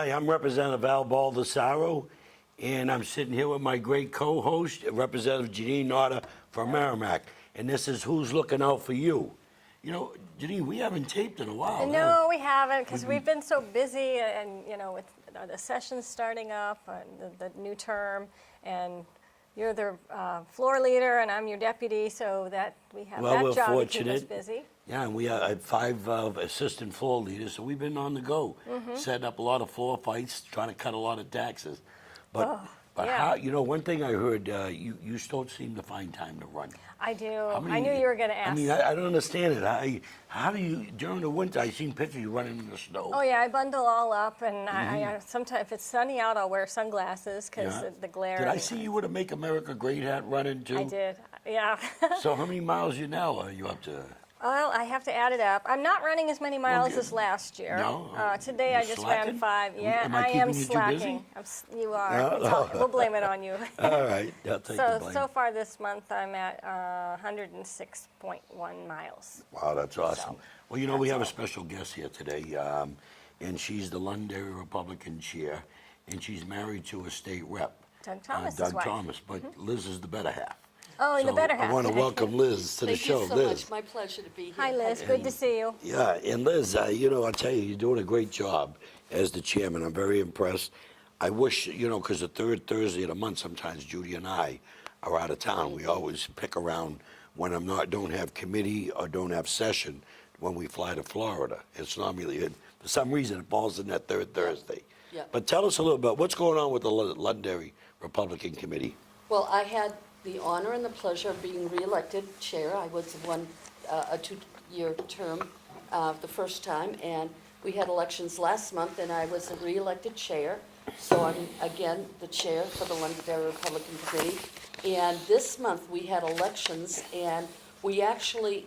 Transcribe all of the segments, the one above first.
Hi, I'm Representative Al Baldessaro, and I'm sitting here with my great co-host, Representative Jeanine from Merrimack. And this is Who's Looking Out for You. You know, Jeanine, we haven't taped in a while. No, we haven't, because we've been so busy, and with the sessions starting up, and the new term, and you're the floor leader, and I'm your deputy, so that we have that job to keep us busy. Yeah, and we had 5 assistant floor leaders, so we've been on the go, setting up a lot of floor fights, trying to cut a lot of taxes. But how, one thing I heard, you don't seem to find time to run. I do. I knew you were going to ask. I mean, I don't understand it. How do you, during the winter, I've seen pictures of you running in the snow. Oh, yeah, I bundle all up, and I sometimes, if it's sunny out, I'll wear sunglasses because the glare. Did I see you with a Make America Great hat running, too? I did, yeah. So how many miles are you up to? Well, I have to add it up. I'm not running as many miles as last year. No? Today I just ran 5. Yeah, Am I am keeping you too slacking. You are. We'll blame it on you. All right, I'll take the blame. So far this month I'm at 106.1 miles. Wow, that's awesome. Well, we have a special guest here today, and she's the Londonderry Republican Chair, and she's married to a state rep. Doug Thomas' Doug wife. Thomas, but Liz is the better half. Oh, and the better half. I want to welcome Liz to the show. Thank you so much. My pleasure to be here. Hi, Liz. Good to see you. Yeah, and Liz, I'll tell you, you're doing a great job as the chairman. I'm very impressed. I wish, because the third Thursday of the month, sometimes Judy and I are out of town. We always pick around when don't have committee or don't have session when we fly to Florida. It's normally, for some reason, it falls in that third Thursday. Yeah. But tell us a little bit, what's going on with the Londonderry Republican Committee? Well, I had the honor and the pleasure of being reelected chair. I was a 2-year term the first time, and we had elections last month, and I was a reelected chair. So I'm, again, the chair for the Londonderry Republican Committee. And this month we had elections, and we actually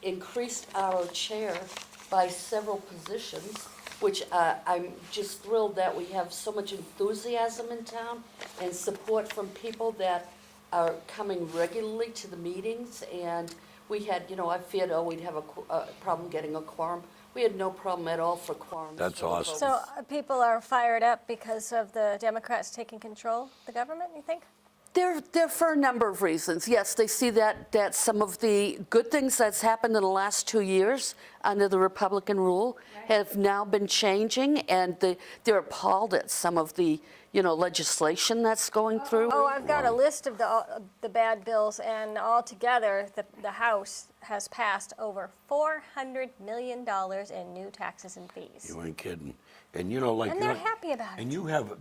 increased our chair by several positions, which I'm just thrilled that we have so much enthusiasm in town and support from people that are coming regularly to the meetings. And we had, I feared, we'd have a problem getting a quorum. We had no problem at all for quorums. That's awesome. So people are fired up because of the Democrats taking control of the government, you think? They're for a number of reasons. Yes, they see that some of the good things that's happened in the last 2 years under the Republican rule have now been changing, and they're appalled at some of the legislation that's going through. Oh, I've got a list of the bad bills, and altogether the House has passed over $400 million in new taxes and fees. You ain't kidding. And and they're happy about it. And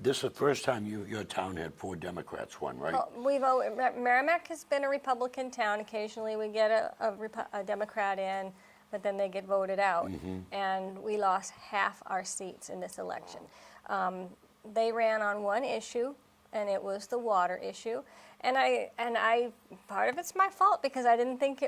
this is the first time your town had 4 Democrats won, right? Well, Merrimack has been a Republican town. Occasionally we get a Democrat in, but then they get voted out. And we lost half our seats in this election. They ran on one issue, and it was the water issue. And I part of it's my fault, because I didn't think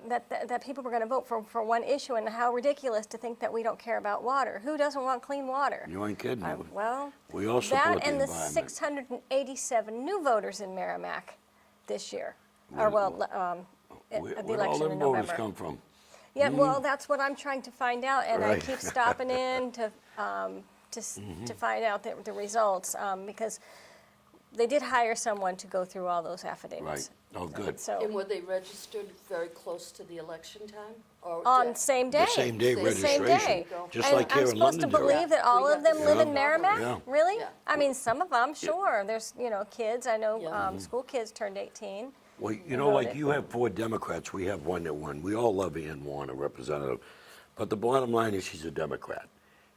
that people were going to vote for one issue, and how ridiculous to think that we don't care about water. Who doesn't want clean water? You ain't kidding. Well, we all support that and the environment. 687 new voters in Merrimack this year, the Where election in November. Voters come from? Yeah, well, that's what I'm trying to find out, and I keep stopping in to find out the results, because they did hire someone to go through all those affidavits. Right. Oh, good. And were they registered very close to the election time? Or on same day. The same day registration. Same day. Just and like here I'm in supposed to Londonderry. believe that all of them live in Yeah. Merrimack? Yeah. Really? Yeah. I mean, some of them, sure. There's, kids. I know school kids turned 18. Well, like you have 4 Democrats, we have one that won. We all love Ann Warner, representative. But the bottom line is she's a Democrat.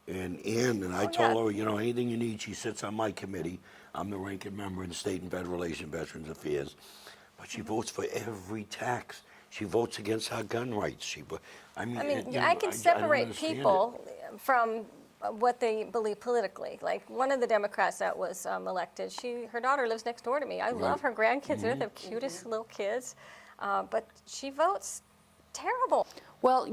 And Ann, and I told her, anything you need, she sits on my committee. I'm the ranking member in State and Federal Relations, Veterans Affairs. But she votes for every tax. She votes against our gun rights. I can separate people from what they believe politically. Like one of the Democrats that was elected, her daughter lives next door to me. I love her grandkids. They're the cutest little kids. But she votes terrible. Well,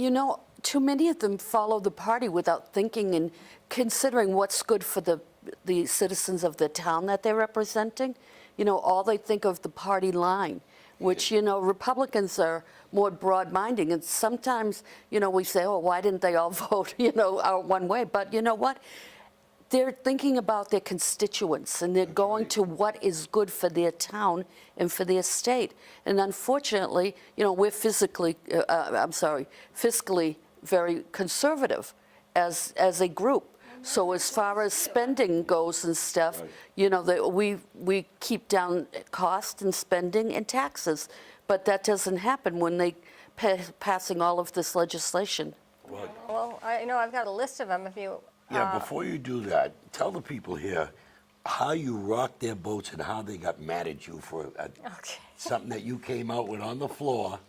too many of them follow the party without thinking and considering what's good for the citizens of the town that they're representing. All they think of the party line, which, Republicans are more broad-minded. And sometimes, we say, oh, why didn't they all vote, one way? But you know what? they're thinking about their constituents, and they're going to what is good for their town and for their state. And unfortunately, we're fiscally very conservative as a group. So as far as spending goes and stuff, we keep down cost and spending and taxes. But that doesn't happen when they passing all of this legislation. Well, I've got a list of them if you. Yeah, before you do that, tell the people here how you rocked their boats and how they got mad at you for something that you came out with on the floor,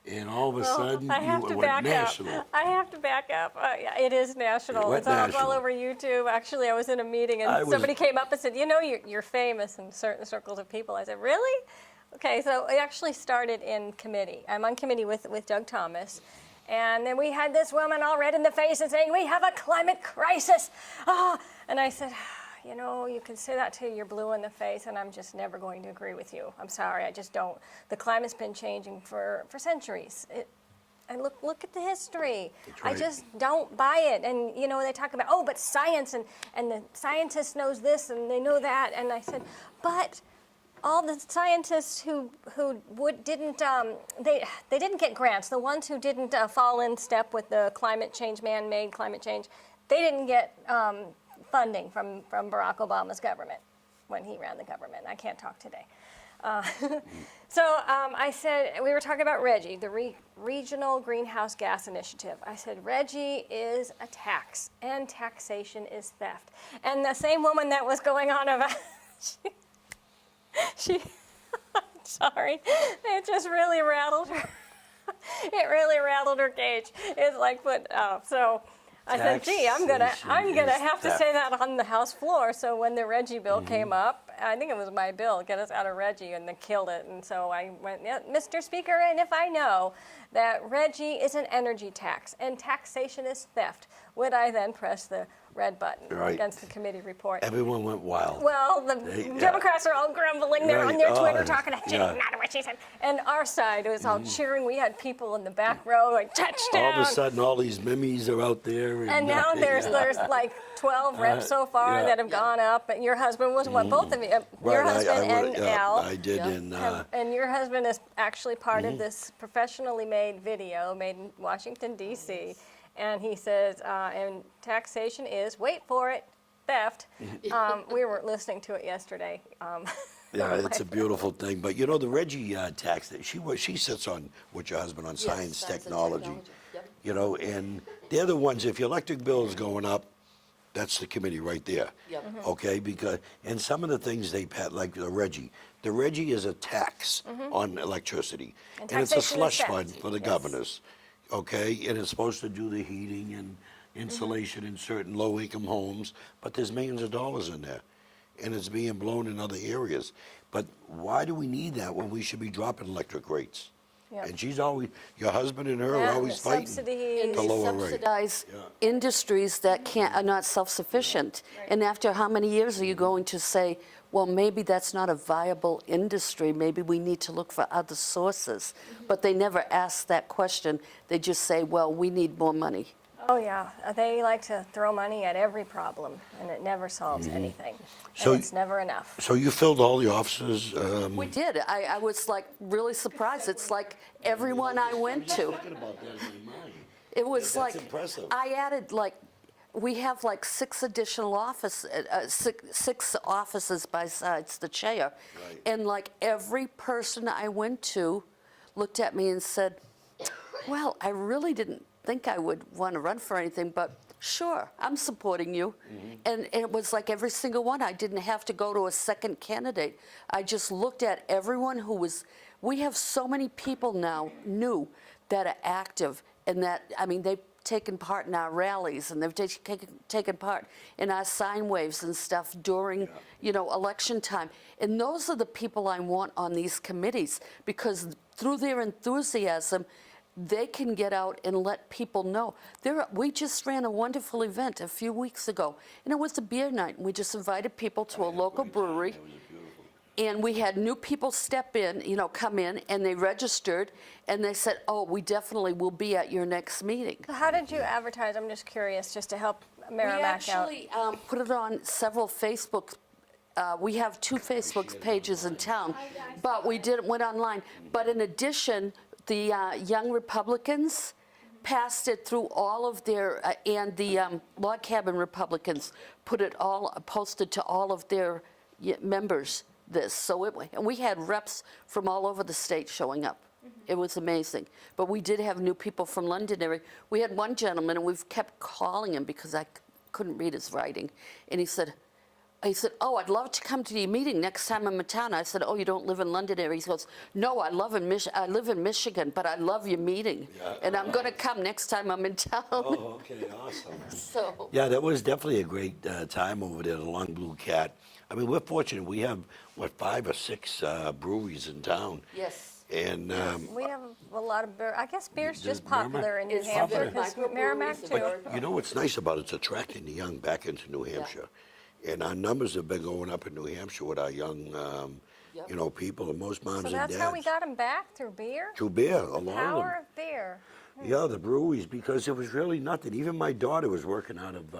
and all of a sudden you went national. I have to back up. It is national. It's all over YouTube. Actually, I was in a meeting and somebody came up and said, you're famous in certain circles of people. I said, really? Okay, so it actually started in committee. I'm on committee with Doug Thomas. And then we had this woman all red in the face and saying, we have a climate crisis. And I said, you can say that till you're blue in the face, and I'm just never going to agree with you. I'm sorry, I just don't. The climate's been changing for centuries. And look at the history. Right. I just don't buy it. And, they talk about, but science, and the scientist knows this, and they know that. And I said, but all the scientists who didn't they didn't get grants. The ones who didn't fall in step with the climate change, man-made climate change, they didn't get funding from Barack Obama's government when he ran the government. I can't talk today. So I said, we were talking about Reggie, the Regional Greenhouse Gas Initiative. I said, Reggie is a tax, and taxation is theft. And the same woman that was going on about she sorry, it just really rattled her. It really rattled her cage. It's like, so I said, gee, I'm gonna have to say that on the House floor. So when the Reggie bill came up, I think it was my bill, get us out of Reggie, and they killed it. And so I went, Mr. Speaker, and if I know that Reggie is an energy tax and taxation is theft, would I then press the red button against the committee report? Everyone went wild. Well, the Democrats are all grumbling. They're on their Twitter talking, it didn't matter what she said. And our side was all cheering. We had people in the back row like, touchdown. All of a sudden, all these memes are out there. And now there's like 12 reps so far that have gone up. And your husband was what? Both of you. Your husband and Al. I did. And your husband is actually part of this professionally made video made in Washington, D.C., and he says, and taxation is, wait for it, theft. We were listening to it yesterday. Yeah, it's a beautiful thing. But the Reggie tax, she sits on with your husband on science technology. Yep. And they're the ones, if your electric bill is going up, that's the committee right there. Yep. Okay, and some of the things they pass, like the Reggie is a tax on electricity. And it's a slush fund for the governors. Okay, and it's supposed to do the heating and insulation in certain low-income homes, but there's millions of dollars in there, and it's being blown in other areas. But why do we need that when we should be dropping electric rates? Yep. And she's always, your husband and her are always fighting to lower rates. Subsidize industries that are not self-sufficient. And after how many years are you going to say, well, maybe that's not a viable industry, maybe we need to look for other sources? But they never ask that question. They just say, well, we need more money. Oh, yeah. They like to throw money at every problem, and it never solves anything. So and it's never enough. So you filled all the offices? We did. I was like really surprised. It's like everyone I went to. It was like, impressive. I added we have like 6 additional six offices besides the chair. Right. And like every person I went to looked at me and said, well, I really didn't think I would want to run for anything, but sure, I'm supporting you. And it was like every single one. I didn't have to go to a second candidate. I just looked at everyone who was, we have so many people now, new, that are active, and that, I mean, they've taken part in our rallies, and they've taken part in our sign waves and stuff during, election time. And those are the people I want on these committees, because through their enthusiasm, they can get out and let people know. We just ran a wonderful event a few weeks ago, and it was a beer night. We just invited people to a local brewery, and we had new people come in, and they registered, and they said, oh, we definitely will be at your next meeting. So how did you advertise? I'm just curious, just to help Merrimack out. We actually put it on several Facebook. We have 2 Facebook pages in town, but we went online. But in addition, the Young Republicans passed it through all of their, and the Log Cabin Republicans posted to all of their members this. So and we had reps from all over the state showing up. It was amazing. But we did have new people from Londonderry. We had one gentleman, and we've kept calling him because I couldn't read his writing. And he said, oh, I'd love to come to your meeting next time I'm in town. I said, oh, you don't live in Londonderry? He goes, no, I live in Michigan, but I love your meeting. Yeah. And I'm going to come next time I'm in town. Oh, okay, awesome. So, Yeah, that was definitely a great time over there, the Long Blue Cat. I mean, we're fortunate. We have, 5 or 6 breweries in town. Yes. And We have a lot of beer. I guess beer's just Merrimack popular in New is Hampshire, popular. 'cause Merrimack Microbreweries too. are- you know what's nice about it? It's attracting the young back into New Hampshire. And our numbers have been going up in New Hampshire with our young, Yep. people, and most moms So and that's dads. how we got them back, through beer? To beer, a lot of them. Power of beer. Yeah, the breweries, because it was really nothing. Even my daughter was working out of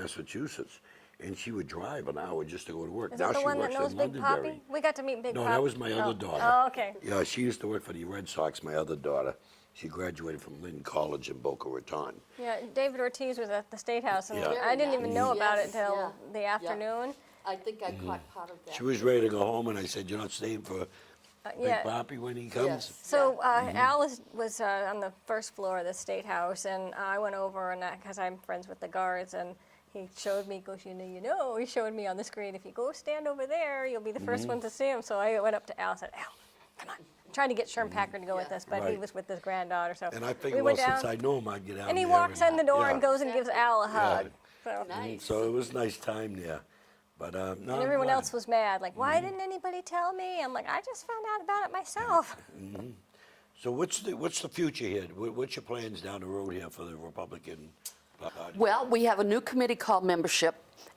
Massachusetts, and she would drive an hour just to go to work. Is Now that the she one that works knows in Big Londonderry. Poppy? We got to meet Big No, Poppy. that was my other daughter. Oh, okay. Yeah, she used to work for the Red Sox, my other daughter. She graduated from Lynn College in Boca Raton. Yeah, David Ortiz was at the State House, and Yeah. I didn't even know about it Yes, till yeah, the yeah. afternoon. I think I caught part of that. She was ready to go home, and I said, "You're not staying for Big Yeah. Poppy when he comes?" Yes. So Al was on the first floor of the State House, and I went over, and because I'm friends with the guards, and he showed me, goes, he showed me on the screen, if you go stand over there, you'll be the first one to see him. So I went up to Al and said, Al, come on. Trying to get Sherm Packard to go with us, but he Right. was with his granddaughter. So And I we figured, went well, down, since I know him, I'd get out and he there walks in the door yeah. and goes and gives Al a hug. So. Nice. So it was a nice time there. But no, And I'm everyone glad. else was mad, like, why didn't anybody tell me? I'm like, I just found out about it myself. So what's the future here? What's your plans down the road here for the Republican Party? well, we have a new committee called Membership,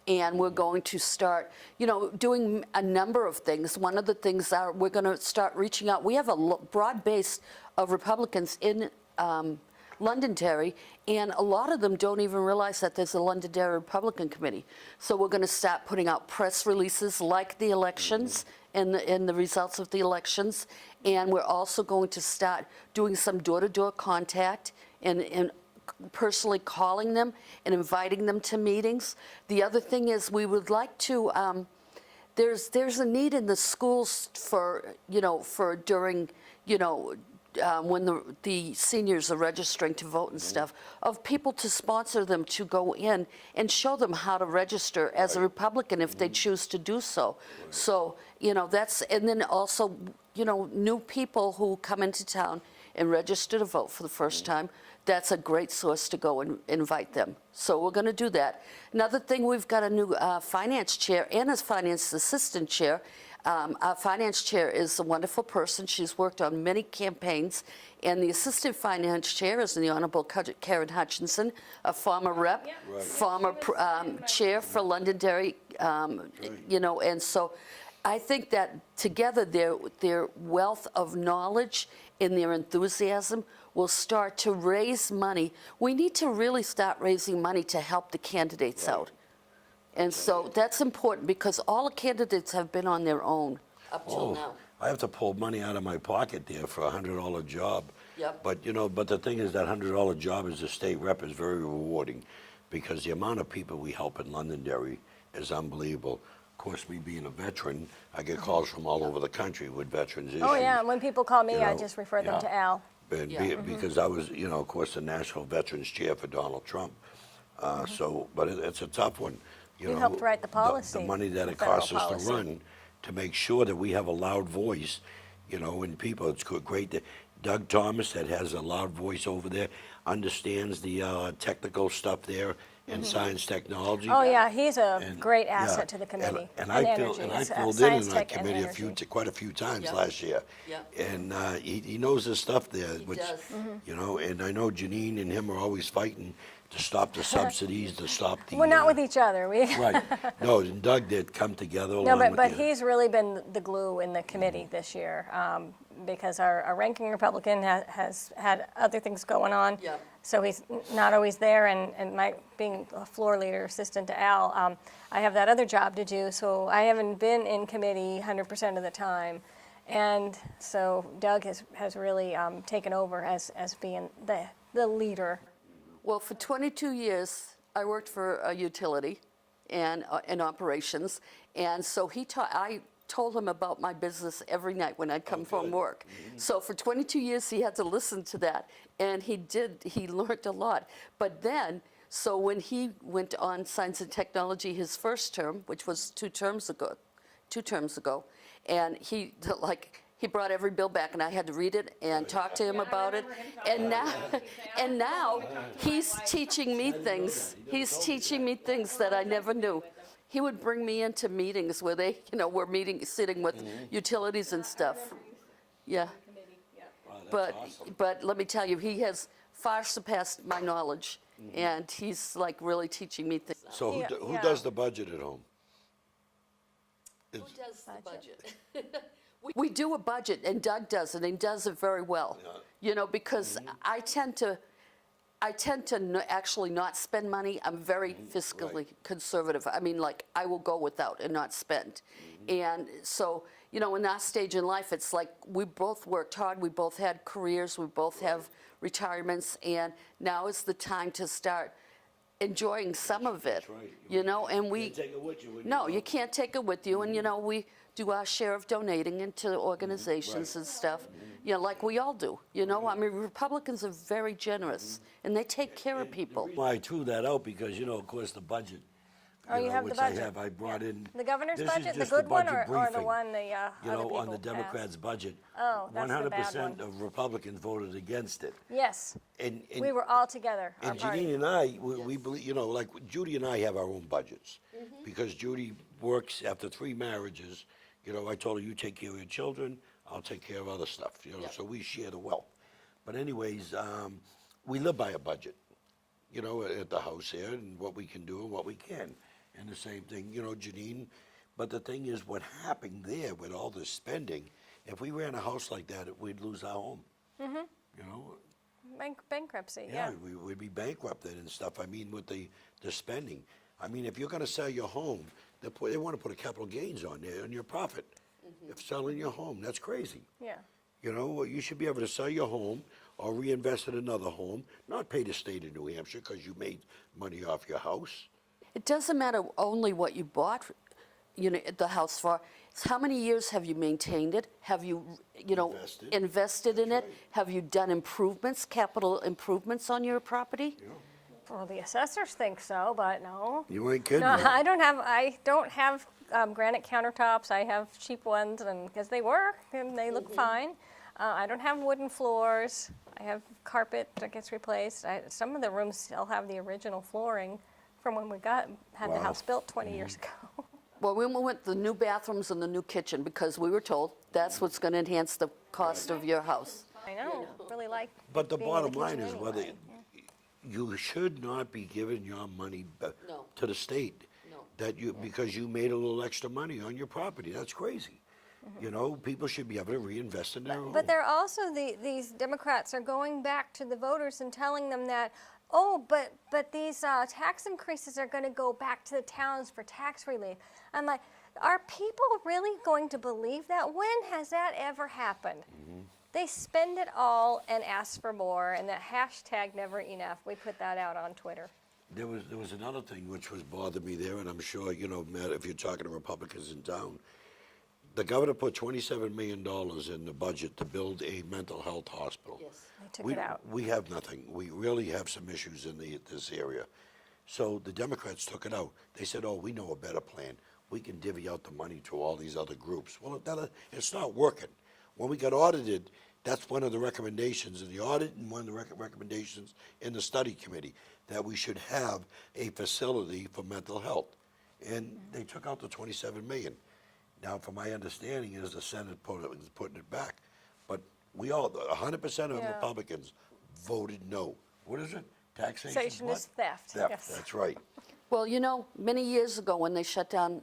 and we're going to start, doing a number of things. One of the things are we're going to start reaching out. We have a broad base of Republicans in Londonderry, and a lot of them don't even realize that there's a Londonderry Republican Committee. So we're going to start putting out press releases like the elections and the results of the elections, and we're also going to start doing some door-to-door contact and personally calling them and inviting them to meetings. The other thing is we would like to, there's a need in the schools for during, when the seniors are registering to vote and stuff, of people to sponsor them to go in and show them how to register as a Republican if they choose to do so. So, that's, and then also, new people who come into town and register to vote for the first time. That's a great source to go and invite them. So we're going to do that. Another thing, we've got a new finance chair and a finance assistant chair. Our finance chair is a wonderful person. She's worked on many campaigns. And the assistant finance chair is the Honorable Karen Hutchinson, a former rep, former chair for Londonderry, and so I think that together their wealth of knowledge and their enthusiasm will start to raise money. We need to really start raising money to help the candidates out. And so that's important because all the candidates have been on their own. Up till now. I have to pull money out of my pocket there for a $100 job. Yep. But the thing is that $100 job as a state rep is very rewarding because the amount of people we help in Londonderry is unbelievable. Of course, me being a veteran, I get calls from all over the country with veterans issues. Oh, yeah, and when people call me, I know, just refer them yeah. to Al. And because I was, of course, the National Veterans Chair for Donald Trump. But it's a tough one. You helped write the policy, The money that the it costs federal us to policy. run, to make sure that we have a loud voice, in people. It's great that Doug Thomas, that has a loud voice over there, understands the technical stuff there in science technology. Oh, yeah, he's a And- great yeah, asset to the committee. And I filled in Science, that tech, and committee energy. quite a few times Yeah. last year. Yeah. And he knows his stuff there. He which, does. And I know Jeanine and him are always fighting to stop the subsidies, to stop the. We're not with each other. Right. No, and Doug did come together No, along with but the- he's really been the glue in the committee this year. because our ranking Republican has had other things going on. Yeah. So he's not always there, and my being a floor leader, assistant to Al, I have that other job to do, so I haven't been in committee 100% of the time. And so Doug has really taken over as being the leader. Well, for 22 years, I worked for a utility and in operations, and so I told him about my business every night when I'd come from work. So for 22 years, he had to listen to that, and he learned a lot. But then, so when he went on Science and Technology his first term, which was two terms ago, and he brought every bill back, and I had to read it and talk to him about it. And now he's teaching me things. He's teaching me things that I never knew. He would bring me into meetings where they, were sitting with utilities and stuff. Yeah. Wow, that's awesome. But let me tell you, he has far surpassed my knowledge, and he's like really teaching me things. So who Yeah. does the budget at home? Who does the budget? We do a budget, and Doug does it, and he does it very well. Because I tend to actually not spend money. I'm very fiscally conservative. I mean, like, I will go without and not spend. And so, in our stage in life, it's like we both worked hard, we both had careers, we both have retirements, and now is the time to start enjoying some of it. That's right. And we... Can't take it with you when No, you you can't take it with you, and we do our share of donating into organizations and stuff, like we all do. I mean, Republicans are very generous, and they take care of people. Why I threw that out because, of course, the budget. Oh, you have the which budget. I brought in. The governor's This is budget, the just good one, budget or the briefing. one the other people On the passed? Democrats' budget. Oh, that's the bad 100% one. of Republicans voted against it. Yes, And we were all together, our And party. Jeanine and I, we believe, like Judy and I have our own budgets. Because Judy works after 3 marriages. I told her, you take care of your children, I'll take care of other stuff, so we share the wealth. But anyways, we live by a budget, at the house here, and what we can do and what we can. And the same thing, Jeanine. But the thing is, what happened there with all this spending, if we ran a house like that, we'd lose our home. Bankruptcy, Yeah, we'd be bankrupted and stuff. I mean, with the spending. I mean, if you're going to sell your home, they want to put a capital gains on there on your profit. If selling your home, that's crazy. Yeah. You should be able to sell your home or reinvest in another home, not pay the state of New Hampshire because you made money off your house. It doesn't matter only what you bought, the house for. It's how many years have you maintained it? Have you, invested in it? Have you done improvements, capital improvements on your property? Well, the assessors think so, but no. You ain't kidding. No, huh? I don't have granite countertops. I have cheap ones, and because they work and they look fine. I don't have wooden floors. I have carpet that gets replaced. Some of the rooms still have the original flooring from when we had the Wow. house built 20 years ago. Well, we went the new bathrooms and the new kitchen because we were told that's what's going to enhance the cost of your house. I know, really like. But the being in bottom the line kitchen is whether anyway. you should not be giving your money No. to the state. No. Because you made a little extra money on your property. That's crazy. People should be able to reinvest in their home. But they're also, these Democrats are going back to the voters and telling them that, but these tax increases are going to go back to the towns for tax relief. I'm like, are people really going to believe that? When has that ever happened? They spend it all and ask for more, and that hashtag never enough, we put that out on Twitter. There was another thing which was bothered me there, and I'm sure, Matt, if you're talking to Republicans in town, the governor put $27 million in the budget to build a mental health hospital. Yes. They took it out. We have nothing. We really have some issues in this area. So the Democrats took it out. They said, we know a better plan. We can divvy out the money to all these other groups. Well, it's not working. When we got audited, that's one of the recommendations in the audit and one of the recommendations in the study committee, that we should have a facility for mental health. And they took out the $27 million. Now, from my understanding is the Senate putting it back. But 100% of Yeah. Republicans voted no. What is it? Taxation Taxation what? is theft, Theft, yes. that's right. Well, many years ago when they shut down,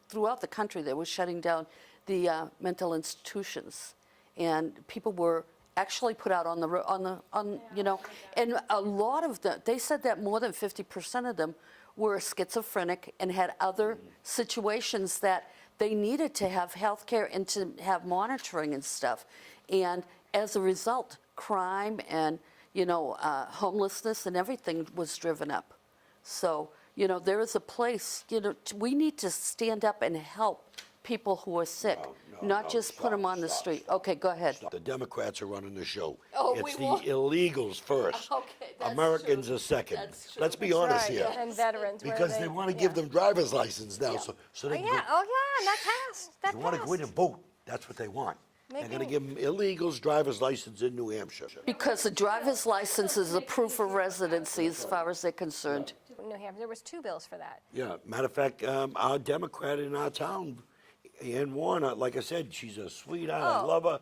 throughout the country, they were shutting down the mental institutions. and people were actually put out on you know, and a lot of them, they said that more than 50% of them were schizophrenic and had other situations that they needed to have health care and to have monitoring and stuff. And as a result, crime and, you know, homelessness and everything was driven up. So, you know, there is a place, you know, we need to stand up and help people who are sick, not just put them on the street. Okay, go ahead. The Democrats are running the show. Oh, It's we the won't. illegals first. Okay, that's Americans true. are second. That's true. Let's be That's honest Right, here. and veterans. where Because they want to give yeah. them driver's license now, Yeah. so Oh, they can yeah, go. oh, yeah, that passed, that They want to go in and passed. vote. That's what they want. They're going to Making- give them illegals driver's license in New Hampshire. Because the driver's license is a proof of residency as far as they're concerned. New Hampshire, there was 2 bills for that. Yeah, matter of fact, our Democrat in our town, Ann Warner, like I said, she's a sweetheart. I Oh. love her.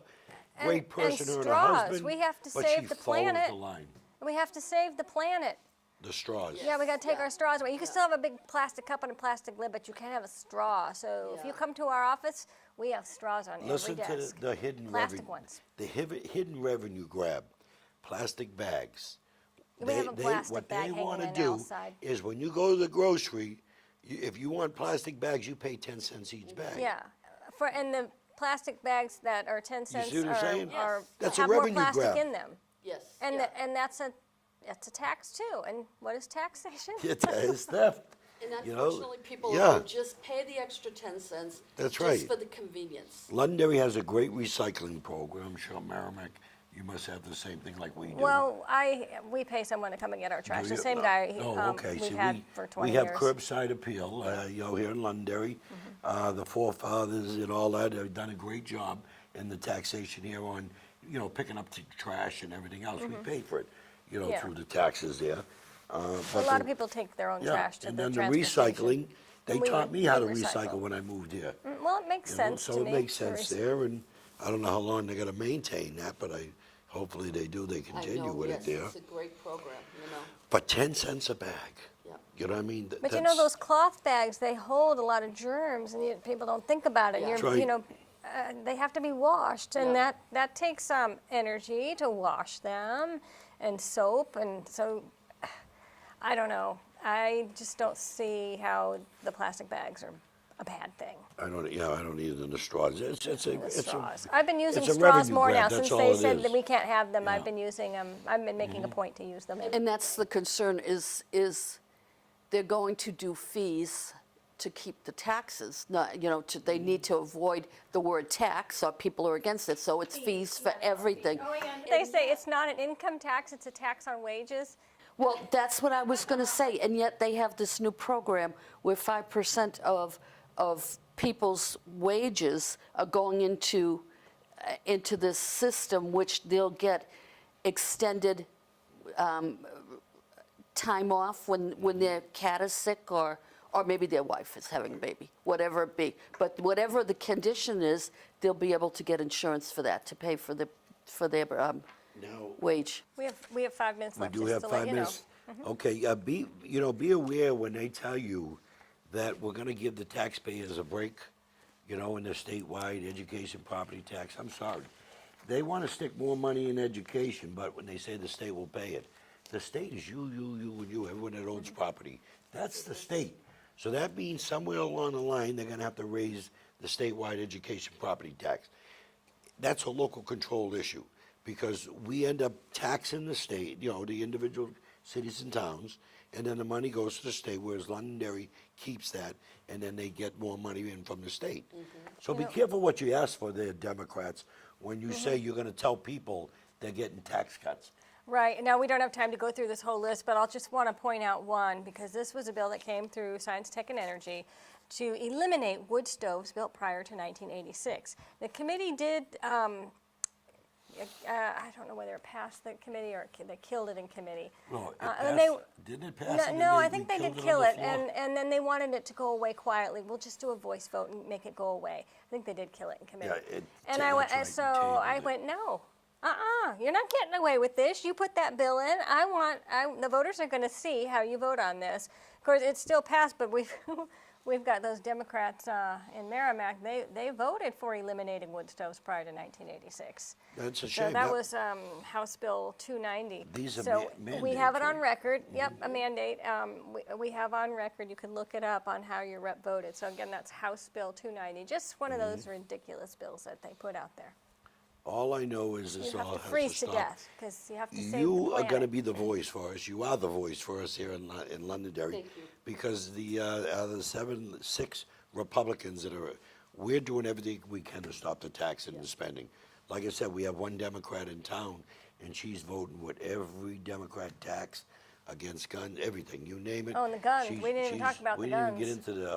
Great And person, her and her straws. husband. We have to but save she the follows planet. the line. We have to save the planet. The straws. Yeah, we got to take our straws away. You can still have a big plastic cup and a plastic lid, but you can't have a straw. So if you Yeah. come to our office, we have straws on Listen every to desk. the hidden Plastic revenue. ones. The hidden revenue grab, plastic bags. We have a plastic what bag they hanging want to in do outside. is when you go to the grocery, if you want plastic bags, you pay 10 cents each bag. Yeah, and the plastic bags that are 10 cents see what I'm saying? are That's a have more revenue plastic grab. in them. Yes. And yeah. and that's a tax too. And what is taxation? It is theft. And you know, unfortunately, people yeah. will just pay the extra 10 cents. That's just right. for the convenience. Londonderry has a great recycling program. I'm sure Merrimack, you must have the same thing like we do. Well, we pay someone to come and get our trash. Do The you? same guy Oh, okay. we've See, had for 20 we have years. curbside appeal, you know, here in Londonderry. The forefathers and all that have done a great job in the taxation here on, you know, picking up the trash and everything else. We pay for it, you know, Yeah. through the taxes there. A lot of people take their own Yeah, trash to and the then the transfer station. recycling, they And we- taught me how to we recycle when I moved here. Well, it makes You know, sense to so me. it makes to sense recy- there, and I don't know how long they're gonna maintain that, but hopefully they do, they I continue know, with yes, it there. it's a great program, you know. But 10 cents a bag, Yeah. you know what I mean? But you know, those cloth bags, they hold a lot of germs, and people don't think about it. Yeah. That's You're, right. you know, they have to be washed, and Yeah. that takes some energy to wash them, and soap, and so I don't know. I just don't see how the plastic bags are a bad thing. I don't either, the straws. It's a Straws. I've been using it's a straws revenue more grab, now that's since all they it said is. that we can't have them. Yeah. I've been using them. I've been making a point to use them. And that's the concern is they're going to do fees to keep the taxes. Not, you know, they need to avoid the word tax, or people are against it, so it's fees for everything. They say it's not an income tax; it's a tax on wages. Well, that's what I was going to say, and yet they have this new program where 5% of people's wages are going into this system, which they'll get extended time off when their cat is sick, or maybe their wife is having a baby, whatever it be. But whatever the condition is, they'll be able to get insurance for that, to pay for their Now, wage. We have 5 minutes we left. do just have to let 5 you know. minutes. Okay, be aware when they tell you that we're gonna give the taxpayers a break, you know, in the statewide education property tax. I'm sorry. They wanna stick more money in education, but when they say the state will pay it, the state is you, and you, everyone that owns property. That's the state. So that means somewhere along the line, they're gonna have to raise the statewide education property tax. That's a local control issue, because we end up taxing the state, you know, the individual cities and towns, and then the money goes to the state, whereas Londonderry keeps that, and then they get more money in from the state. So be careful what you ask for there, Democrats, when you say you're gonna tell people they're getting tax cuts. Right. Now, we don't have time to go through this whole list, but I'll just want to point out one, because this was a bill that came through Science, Tech, and Energy to eliminate wood stoves built prior to 1986. The committee did, I don't know whether it passed the committee or they killed it in committee. Well, and they- didn't it pass? and No, then I think they did killed kill on it, the floor? and then they wanted it to go away quietly. We'll just do a voice vote and make it go away. I think they did kill it in committee. Yeah, And I went, that's right, so you tabled I it. went, no, you're not getting away with this. You put that bill in. The voters are going to see how you vote on this. Of course, it's still passed, but we've got those Democrats in Merrimack, they voted for eliminating wood stoves prior to 1986. That's a So shame. that was House Bill 290. These are So we have it mandates, on right? record, yep, a mandate. We have on record, you can look it up on how your rep voted. So again, that's House Bill 290, just one of those ridiculous bills that they put out there. All I know is this You all have to has to freeze to stop. death, because you have to save the You are planet. going to be the voice for us. You are the voice for us here in Londonderry. Thank you. Because the 6 Republicans that are, we're doing everything we can to stop the taxing and spending. Like I said, we have one Democrat in town, and she's voting with every Democrat tax against guns, everything, you name it. Oh, and the guns. We didn't even talk about the We didn't even get guns. into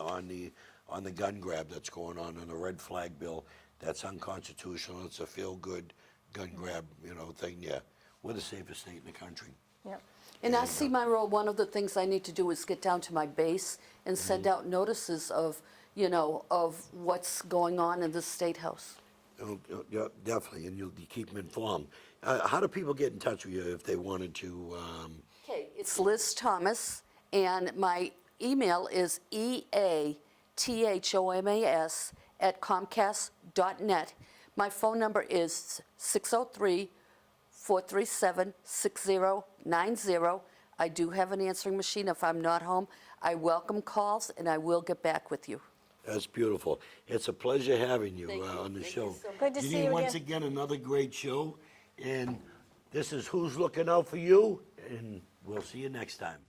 on the gun grab that's going on the red flag bill. That's unconstitutional. It's a feel-good gun grab, thing. Yeah, we're the safest state in the country. Yep. And I see my role, one of the things I need to do is get down to my base and send out notices of, of what's going on in the State House. Yeah, definitely, and you keep them informed. How do people get in touch with you if they wanted to? Okay, It's Liz Thomas, and my email is eathomas@comcast.net. My phone number is 603-437-6090. I do have an answering machine if I'm not home. I welcome calls, and I will get back with you. That's beautiful. It's a pleasure having you Thank you. on the Thank show. you so much. Good to see Jeanine, you once again, another great show, and this is Who's Looking Out for You, and we'll see you next time.